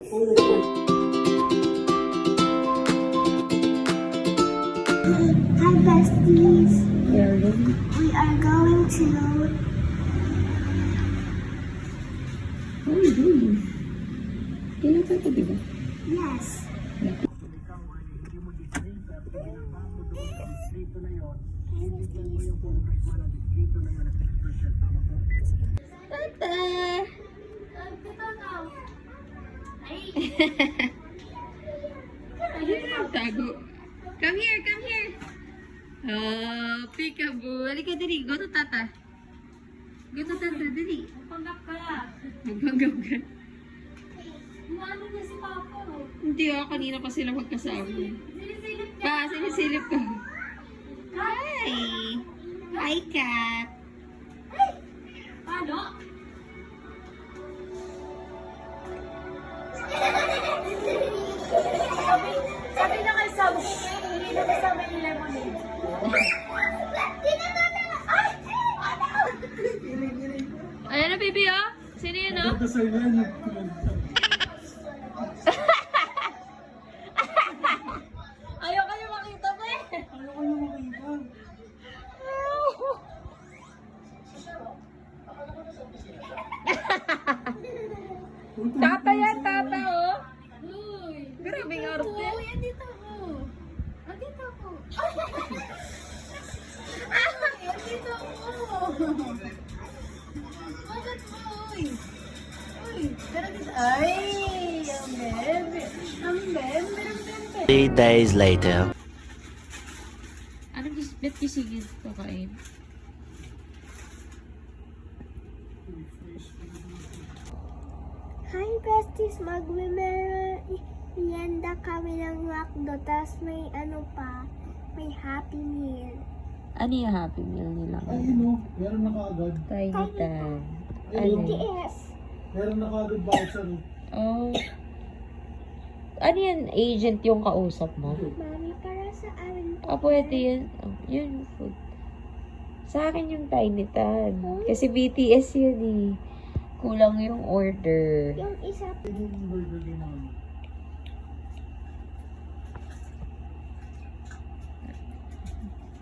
Hi besties, Aaron. we are going to What are you doing? Kailan ka di ba? yes. Tata! Ayun ang tago. Come here, come here. Oh, peekaboo. Halika dali. Go to tata. Go to tata, dali. Panggap ka. Magpanggap ka. Inaano niya si Papa. Hindi ako, kanina pa sila magkasama. Sinisilip niya. Pa, sinisilip ko. Hi! Hi, cat. Paano? Sabi na kay Sam, hindi na kasama yung lemonade. Ayan na, baby, oh. Sino yun, oh? Ayaw kayo makita, ba eh? Tata yan, tata, oh. Uy! Grabe nga arte. Uy, andito ako. Andito ako. Andito ako. Bakit mo, uy? Uy, pero dito. Ay, ang bebe. Ang bebe, ang bebe. 3 days later. Anong ba't kisigil kakain? Hi besties, magme-merienda kami ng McDo, tas may ano pa, may Happy Meal. Ano yung happy meal nila? Ay, no. Meron na kaagad. Tiny time. Ano? Yes. Meron na kaagad voucher. Oh. Ano yan? Agent yung kausap mo? Mami, para sa amin po. Ah, pwede yan. Oh, yun, food. Sa akin yung Tiny Tan. Kasi BTS yun eh. Kulang yung order. Yung isa pa. Yung burger din namin.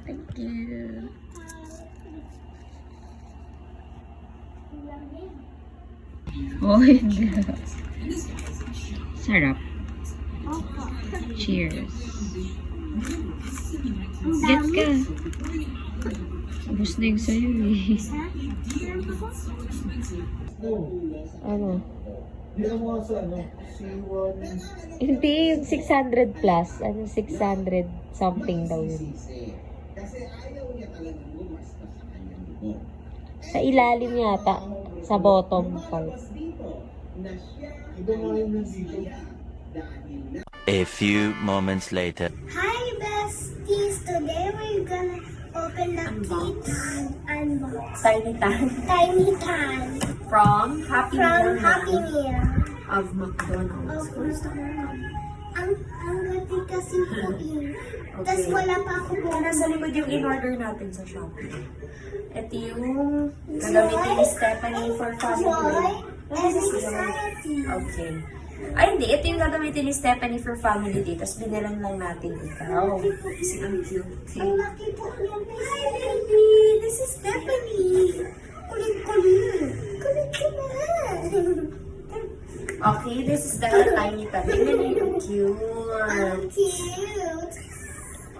Thank you. Oh, hindi. Sarap. Cheers. Get ka. Ubus na yung sa'yo eh. No. Ano? Hindi lang mga sa ano. C1. Hindi, yung 600 plus. Ano, 600 something daw yun. Sa ilalim yata. Sa bottom part. Iba nga yung nandito. A few moments later. Hi besties, today we're gonna open the cake and unbox. Tiny Tan Tiny Tan from Happy from Meal Happy Meal. of McDonald's. Of course, ang gati kasi po yun. Tapos wala pa ako Ito buong. nasa likod yung in-order natin sa Shopee. Ito yung gagamitin ni Stephanie for Joy family. and anxiety. Okay. Ay, hindi. Ito yung gagamitin ni Stephanie for family day. Tapos binilang lang natin ikaw. Kasi ang cute. Ang laki po niyan. Hi baby, this is Stephanie. Kulit-kulit. Kulit-kulit. Okay, this is the tiny tan. Tingnan niyo yung cute. Ang cute.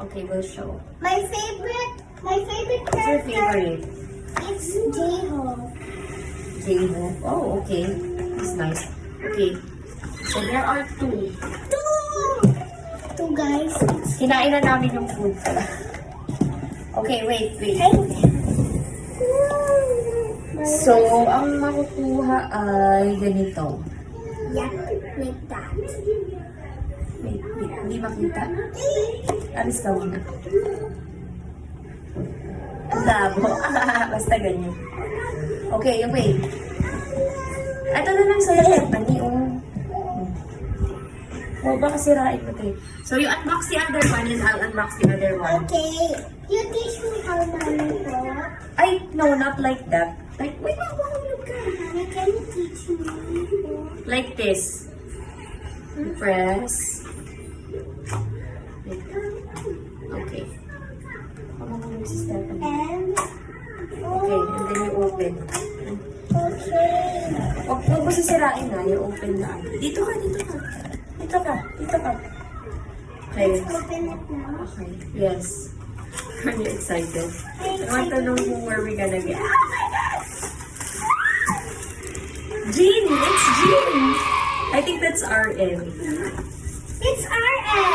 Okay, we'll show. My favorite What's your character, favorite? it's J-Hope. J-Hope. Oh, okay. It's nice. Okay. So there are two. Two guys. Kinain na namin yung food pala. Okay, wait. So, ang makukuha ay ganito. Yeah, like that. Wait, hindi makita. Alis ka muna. Ang labo. Basta ganyan. Okay, wait. Ito na lang sa'yo, Stephanie. Oh, baka sirain mo ito. So, you unbox the other one and I'll unbox the other one. Okay, you teach me how to do. Ay, no, not like that. Like, wait, mahulog ka. Mommy, can you teach me? Like this. Press. Wait. Okay. Come si Stephanie. And, Okay, and then you open. okay. Huwag mo sisirain na, you open na. Dito ka. Dito ka. Okay. Let's open it now. Okay. Yes. Are you excited? I want to know where we gonna get. Oh my God! Jean! It's Jean! I think that's RM. It's RM.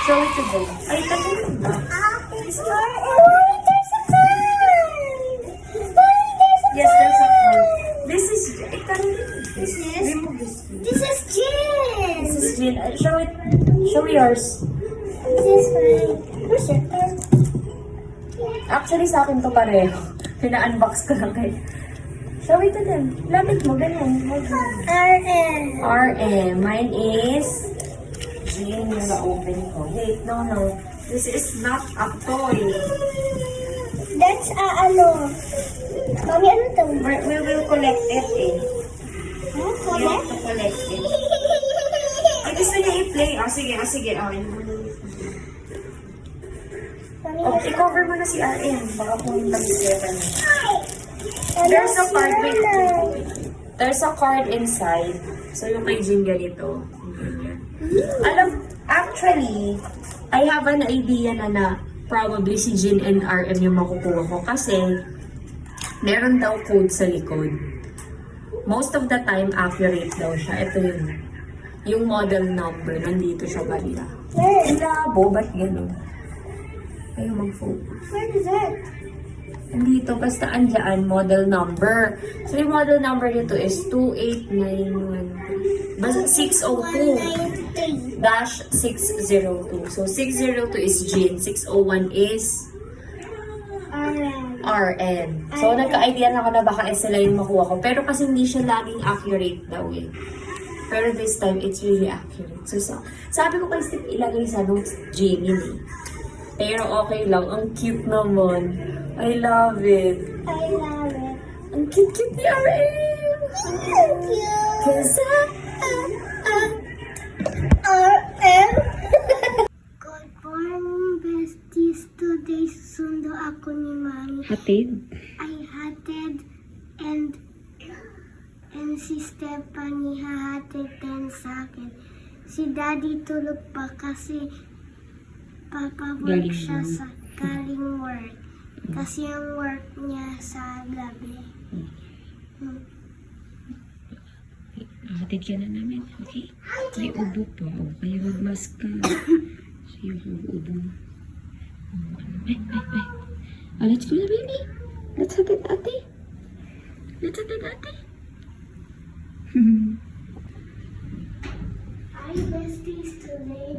Show it to them. Ay, tagalog ba? It's RM. Oh, there's a card. Yes, there's a card. This is... Ay, tagalog. This is? Remove this. This is Jean. This is Jean. Show it. Show yours. This is mine. Where's your card? Actually, sa akin to pareho. Pina-unbox ko lang kayo. Show it to them. Lapit mo, ganun. RM. RM. Mine is... Jean, yung na-open ko. Wait, no. This is not a toy. That's ano. Mami, ano to? We will collect it eh. Huh? We Collect? have to collect it. Ay, gusto niya i-play. Sige. Mami, Oh, i-cover mo na si RM. Baka pumunta si Stephanie. ano There's a card. si Wait. Mama? There's a card inside. So, yung kay Jean ganito. Actually, I have an idea na probably si Jean and RM yung makukuha ko kasi meron daw code sa likod. Most of the time, accurate daw siya. Ito yun. Yung model number, nandito siya banda. Where? Ang labo, ba't gano'n? Ayaw mag-focus. Where is it? Nandito, basta andyan, model number. So, yung model number nito is 28913. Basta 602. 193. -602. So, 602 is Jean. 601 is RM. RN. So, nagka-idea na ako na baka sila yung makuha ko. Pero kasi hindi siya laging accurate daw eh. Pero this time, it's really accurate. So, sabi ko kay Steve, ilagay sa notes, Jean yun eh. Pero okay lang. Ang cute naman. I love it. I love it. Ang cute ni RM. Thank you. Cause RM. Good morning, besties. Today, susundo ako ni Mami. Hatid. I hatid and si Stephanie hahatid din sa akin. Si Daddy tulog pa kasi Galing siya work. sa galing work. Kasi yung work niya sa gabi. Hatid ka na namin. Okay? May ubo pa. O, kaya mag-mask ka. So, yung ubo. Ay. Oh, let's go na, baby. Let's hatid ate. Hi, besties. Today,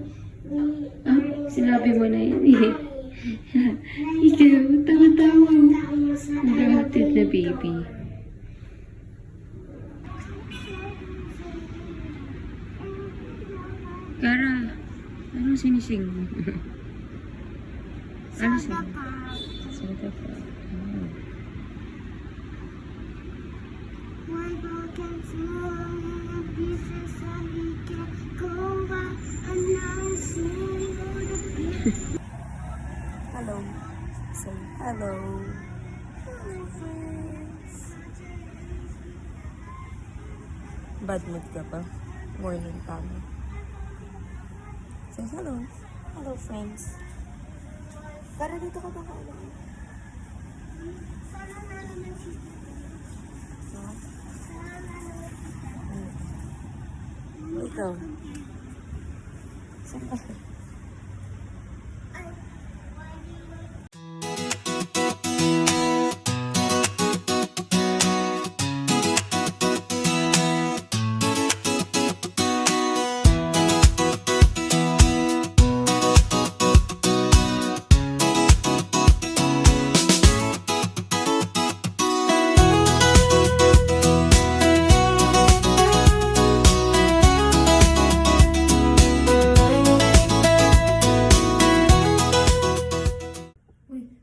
we are Sinabi mo na yun eh. Ikaw, tawa-tawa. tayo sa Naghahatid na, baby. Kara, anong sinising mo? Ano siya? Soda pa. Oh. My broken soul in pieces so we can go back and now see the pieces. hello. Say hello. Bad mood ka pa? Morning pa mo. Say hello. Hello, friends. Para dito ka ba ka? Ikaw. Saan ka?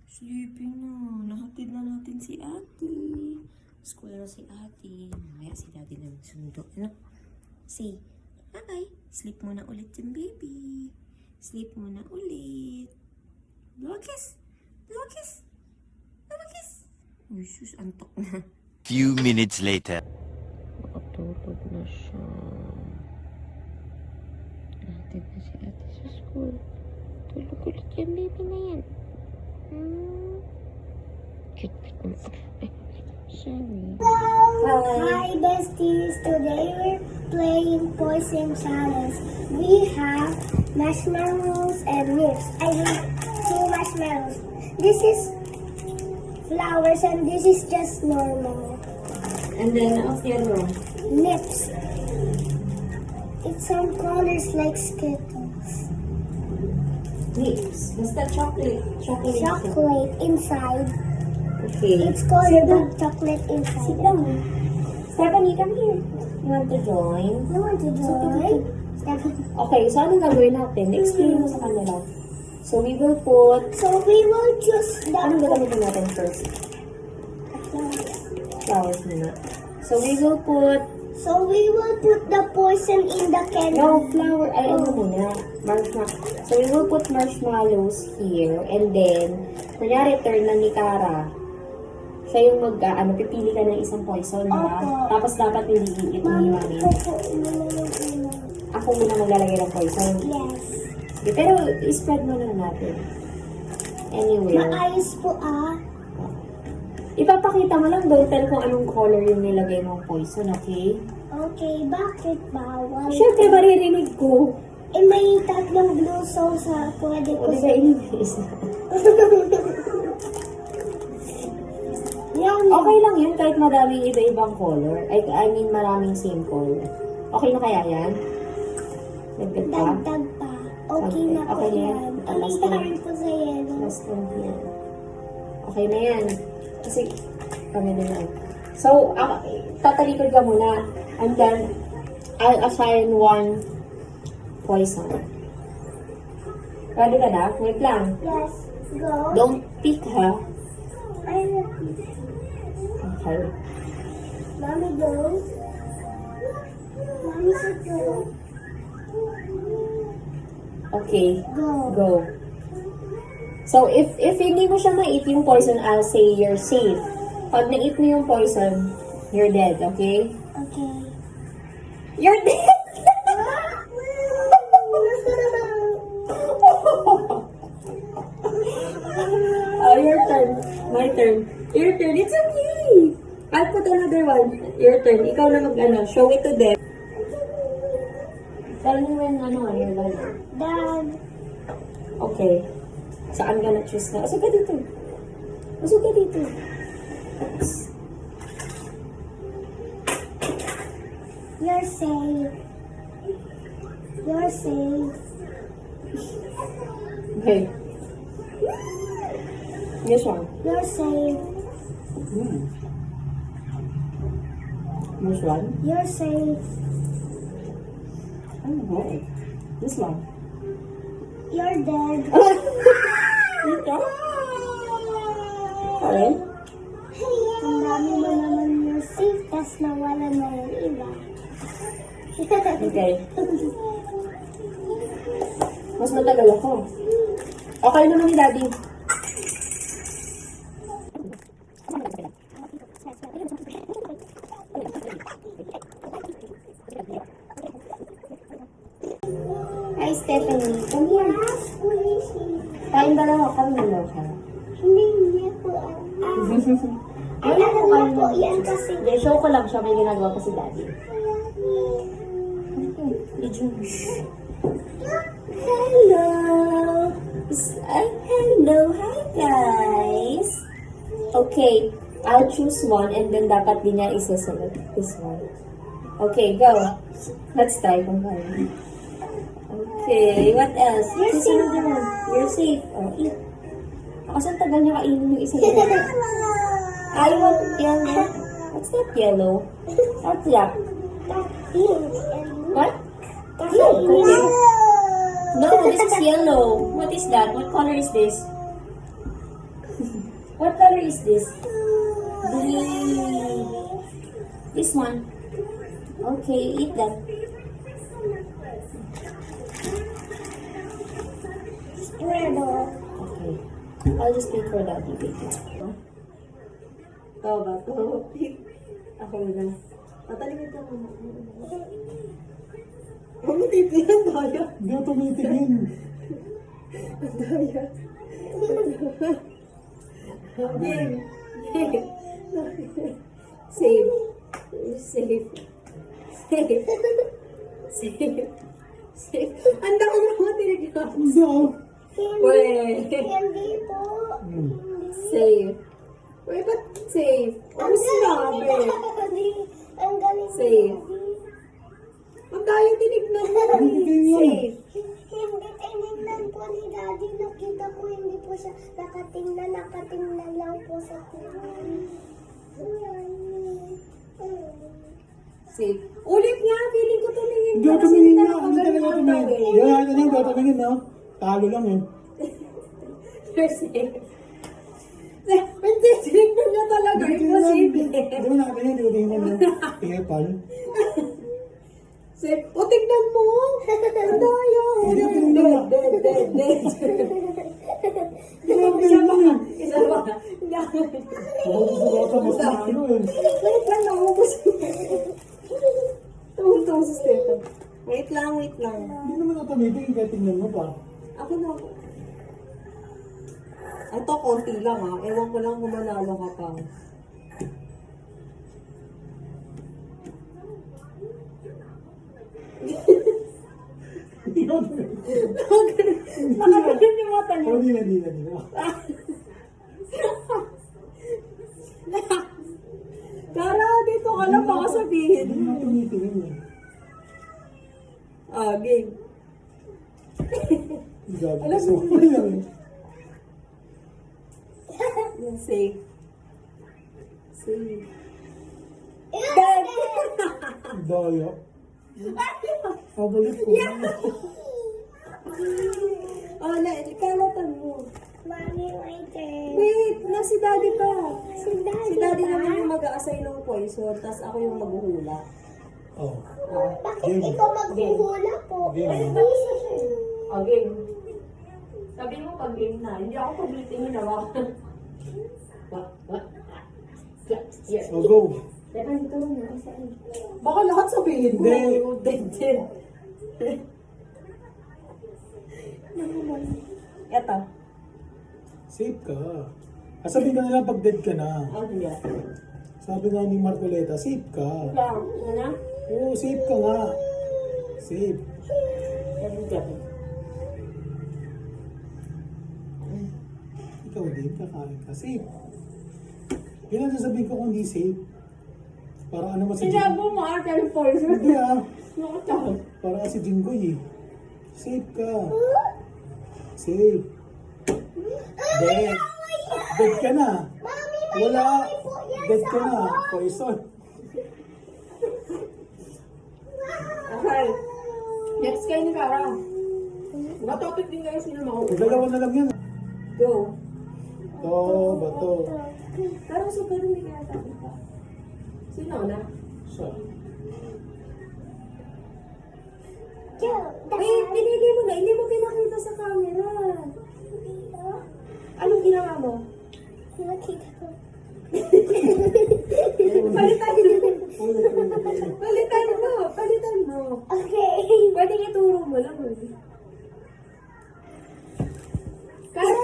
Sleeping na. Nahatid na natin si ate. School na si ate. Mamaya si daddy na magsundo. Ano? Say, bye-bye. Sleep muna ulit yung baby. Sleep muna ulit. Blow a kiss. Blow a kiss. Blow a kiss. Uy, sus, antok na. Few minutes later. Nakatulog na siya. Natin na si ate sa school. Tulog ulit yung baby na yan. Cute naman. Sorry. Hi besties, today we're playing Poison Challenge. We have marshmallows and nips. I have 2 marshmallows. This is flowers and this is just normal. And then, what's the other one? Nips. It's some colors like Skittles. Nips. What's that chocolate? Chocolate. Chocolate inside. Okay. It's colored with chocolate inside. Sit down. Stephanie, come here. You want to join? I want to join. Okay, so anong gagawin natin? Explain mo sa kanila. So, we will put... So we will choose the Anong gagamitin natin first? Flowers muna. So, we will put... the poison in the No, candle. flower... Ay, ano muna? Marshmallow. So, we will put marshmallows here. And then, kunyari, turn na ni Cara. Siya yung pipili ka ng isang poison, di ba? Opo. Tapos dapat hindi iiwan. Ako muna maglalagay ng poison. Yes. Okay, pero i-spread mo na natin. Anyway. Maayos po Ipapakita mo lang, don't tell kung anong color yung nilagay mong poison, okay? Okay, bakit bawal? Siyempre, maririnig ko. Eh, may 3 blue souls pwede ko O, di ba inis? Yan. Okay lang yun, kahit maraming iba-ibang color. I mean, maraming same color. Okay na kaya yan? Nagdag pa? Dagdag pa. Okay na po Okay na yan. yan. Last Ang one. rin po sa yelo. Last one here. Okay na yan. Kasi, kami na lang. So, tatalikod ka muna. And then, I'll assign 1 poison. Ready ka na? Wait lang. Yes. Go. Don't pick, ha? Ay, Okay. Mommy, go. Mommy, sit go. Okay. Go. Go. So, if hindi mo siya ma-eat yung poison, I'll say you're safe. Pag na-eat mo yung poison, you're dead, okay? Okay. You're dead! Your turn. My turn. Your turn. It's okay. I'll put another one. Your turn. Ikaw na show it to them. Tell me when, you're done. Dad. Okay. So, I'm gonna choose na. Usog ka dito. Usog ka dito. Oops. You're safe. You're safe. Okay. This one. You're safe. This one. You're safe. Okay. This one. You're dead. Ito? Okay. Ang dami mo naman yung safe, tas nawala na yung iba. Okay. Mas matagal ako. Okay naman ni Daddy. Hi, Stephanie. Come here. Kain dalawa kami dalawa. Hindi po. Ay, alam mo po yan kasi. Hindi, show ko lang siya. May ginagawa pa si Daddy. Hello! Hello! Hi, guys! Okay, I'll choose one and then dapat din niya isusunod. This one. Okay, go. Let's try kung paano. Okay, what else? You're Susunod safe. naman. You're safe. Oh, eat. Kasi ang tagal niya kainin yung isa niya. I want yellow. What's that yellow? What's that? What? Okay. No, this is yellow. What is that? What color is this? What color is this? Green. This one. Okay, eat that. Rebel. Okay. I'll just wait for daddy. Ikaw ba to? Ako na. Patalimid ka muna. Umititin tayo. Hindi ako tumitingin. Game. Save. Save. Save. Save. Save. Ang dami na mga tinignan. Hindi ako. Wait. Hindi po. Save. Wait, ba't save? Ano sinabi? Ang galing. Save. Ang dami tinignan mo. Save. Hindi tinignan po ni Daddy. Nakita ko hindi po siya nakatingnan lang po sa TV. Save. Ulit nga, feeling ko tumingin Hindi ako tumingin na. Hindi talaga tumingin. Yan, hindi ako tumingin na. Talo lang eh. You're safe. Hindi, tinignan niya talaga. Imposible. Hindi mo nakatingin, hindi ko tingin na. Epal. Safe. O, tignan mo. Ang daya. Hindi ko tingin na. Dead. Hindi ako tingin na. Isa ba? Hindi ako. Ako sa mas na ano eh. Wait lang, naubos. Tumutong sa Stefan. Wait lang. Hindi naman ako tumitingin kaya tingnan mo pa. Ako na. Ito, konti lang ha. Ewan ko lang kung manalo ka pa. Hindi ako tumingin. Nakaganon yung mata niya. Oh, hindi na. Kara, dito ka lang baka sabihin. Hindi na tumitingin eh. Game. Gabi. Alam So, mo. wala lang eh. Yung safe. Safe. Daya. Pabalik ko. Kalatan mo. Mami, my turn. Wait, si daddy pa. Si Daddy. Si daddy naman yung mag-a-assign ng poison, tapos ako yung maghuhula. Oh. Bakit ikaw maghuhula po? Game. Game. Sabi mo pag game na, hindi ako paglitingin na ako. So, go. Teka, dito lang na. Baka lahat sabihin mo. Hindi. Dead. Eto. Safe ka. Sabihin ka na lang pag dead ka na. Ano niya? Sabi nga ni Marcoleta, safe ka. Lang. Ano na? Oo, safe ka nga. Safe. Ano dyan? Ikaw din, kakain ka. Safe. Yun ang sasabihin ko kung di safe. Para ano mas Sinabo mo ata yung poison. Hindi ah. Nakatawa. Para kasi Jinggoy eh. Safe ka. Safe. Dead. Dead ka na. Wala. Dead ka na. Poison. Okay. Next kayo ni Kara. Matopik din kayo sino makukuha. Dalawa na lang yan. Go. To, bato. Pero super hindi kaya tapos pa. Sino na? Siya. Wait, pinili mo na. Hindi mo pinakita sa camera. Anong ginawa mo? Nakita ko. Palitan mo. Palitan mo. Okay. Pwede ituro mo lang. Kaya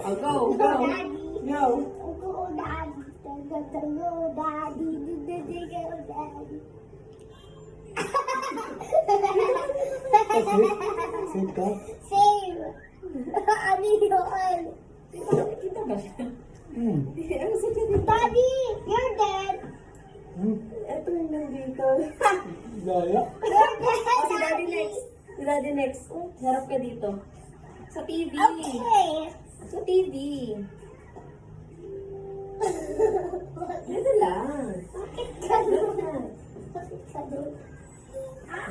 oh, go. Daddy. Go. Go, Daddy. Go, Daddy. Go, Daddy. Safe ka? Save. Ano yun? Kita ba siya? Ano sa dito? Daddy, you're dead. Ito yung nandito. Gaya. You're dead. Si Daddy next. Si Daddy next. Harap ka dito. Sa TV. Okay. Sa TV. Dito lang. Bakit ka doon? Bakit ka doon?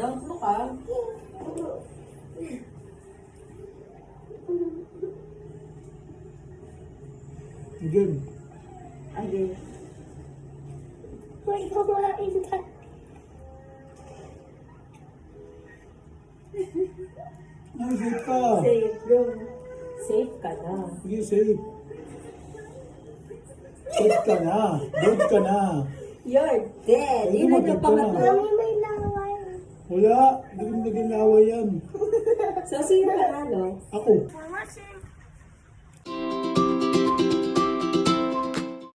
Don't look ah. Game. Ayun. May kumain ka. Ay, safe ka. Safe, go. Safe ka na. Sige, safe. Safe ka na. Good ka na. You're dead. Ay, Yun ang maganda pangatlo. Mami, may laway. Wala. Hindi ko naging away yan. So, sino panalo? Ako.